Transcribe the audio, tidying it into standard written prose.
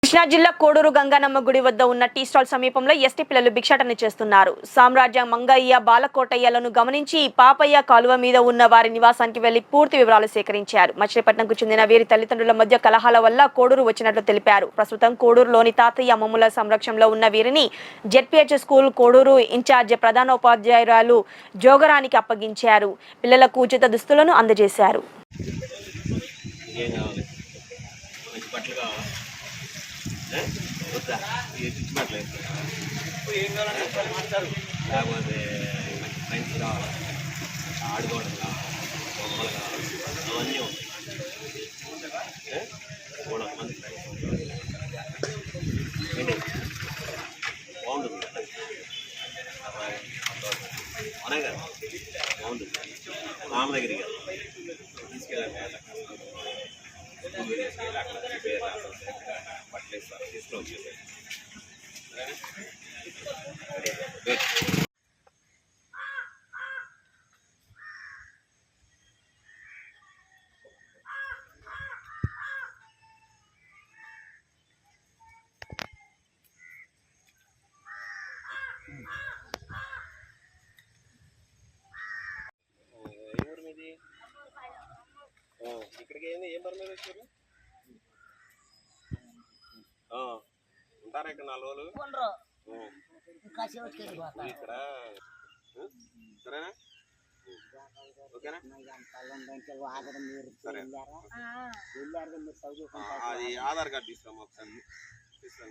కృష్ణా జిల్లా కోడూరు గంగానమ్మ గుడి వద్ద ఉన్న టీ స్టాల్ సమీపంలో ఎస్టీ పిల్లలు భిక్షాటన చేస్తున్నారు. సామ్రాజ్య మంగయ్య బాలకోటయ్యలను గమనించి పాపయ్య కాలువ మీద ఉన్న వారి నివాసానికి వెళ్లి పూర్తి వివరాలు సేకరించారు. మచిలీపట్నంకు చెందిన వీరి తల్లిదండ్రుల మధ్య కలహాల వల్ల కోడూరు వచ్చినట్లు తెలిపారు. ప్రస్తుతం కోడూరులోని తాతయ్య అమ్మమ్మల సంరక్షణలో ఉన్న వీరిని జెడ్పీహెచ్ స్కూల్ కోడూరు ఇన్ఛార్జ్ ప్రధానోపాధ్యాయురాలు జోగరానికి అప్పగించారు. పిల్లలకు ఉచిత దుస్తులను అందజేశారు. ఏం కావాలంటే మాస్టర్ లేకపోతే మంచి ఫ్రెండ్స్ కావాలి, ఆడుకోవడం కావాలి, బొమ్మలు కావాలి, అవన్నీ ఉంటాయి. మూడు మంది ఫ్రెండ్స్ ఏంటి బాగుంటుంది కదా, అనే కదా బాగుంటుంది. మామ దగ్గరికి తీసుకెళ్ళాలి, బట్టలు ఇస్తారు, తీసుకొచ్చేసి ఎవరు మీది? ఇక్కడికి ఏం పని మీద వచ్చారు? ఉంటారా ఇక్కడ 4 రోజులు? ఇక్కడ సరేనా? ఓకేనా? అది ఆధార్ కార్డు తీసుకురామా ఒకసారి. తీసుకురా.